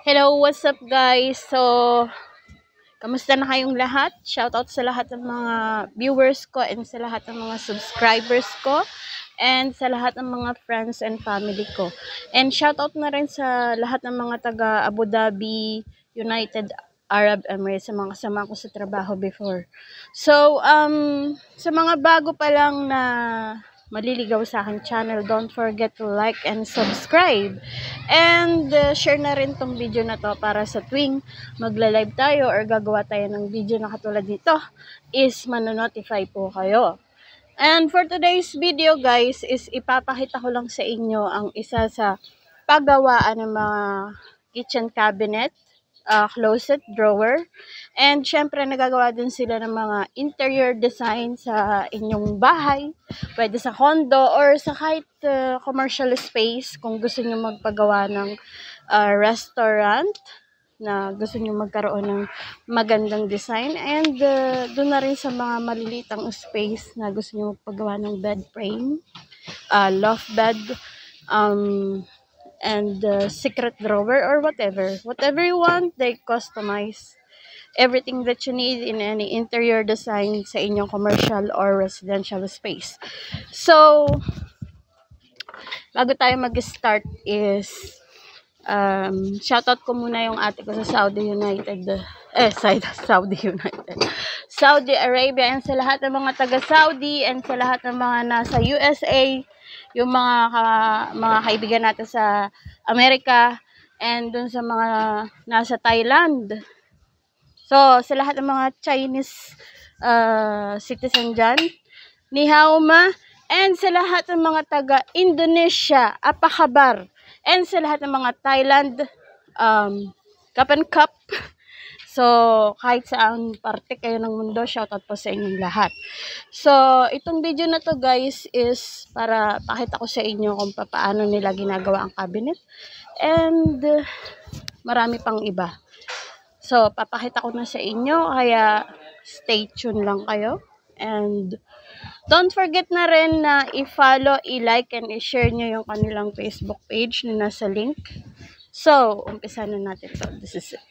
Hello, what's up guys? So, kamusta na kayong lahat? Shoutout sa lahat ng mga viewers ko and sa lahat ng mga subscribers ko and sa lahat ng mga friends and family ko. And shoutout na rin sa lahat ng mga taga Abu Dhabi, United Arab Emirates, sa mga kasama ko sa trabaho before. So, sa mga bago pa lang na maliligaw sa aking channel, don't forget to like and subscribe. And share na rin tong video na to para sa tuwing magla-live tayo or gagawa tayo ng video na katulad nito is manonotify po kayo. And for today's video guys is ipapakita ko lang sa inyo ang isa sa paggawaan ng mga kitchen cabinet, closet, drawer. And syempre nagagawa din sila ng mga interior design sa inyong bahay, pwede sa condo or sa kahit commercial space kung gusto niyo magpagawa ng restaurant na gusto niyo magkaroon ng magandang design. And doon na rin sa mga malilitang space na gusto niyo magpagawa ng bed frame, loft bed, and secret drawer or whatever you want. They customize everything that you need in any interior design sa inyong commercial or residential space. So, bago tayo mag-start is shoutout ko muna yung ate ko sa Saudi Arabia, and sa lahat ng mga taga Saudi and sa lahat ng mga nasa USA, yung mga kaibigan natin sa Amerika, and dun sa mga nasa Thailand. So, sa lahat ng mga Chinese citizen dyan, ni hao ma, and sa lahat ng mga taga Indonesia, apa kabar, and sa lahat ng mga Thailand, Kapan Cup. So, kahit saan parte kayo ng mundo, shoutout po sa inyong lahat. So, itong video na to guys is para pakita ko sa inyo kung paano nila ginagawa ang cabinet. And marami pang iba. So, papakita ko na sa inyo, kaya stay tuned lang kayo. And don't forget na rin na i-follow, i-like, and i-share nyo yung kanilang Facebook page na nasa link. So, umpisa na natin to. This is it.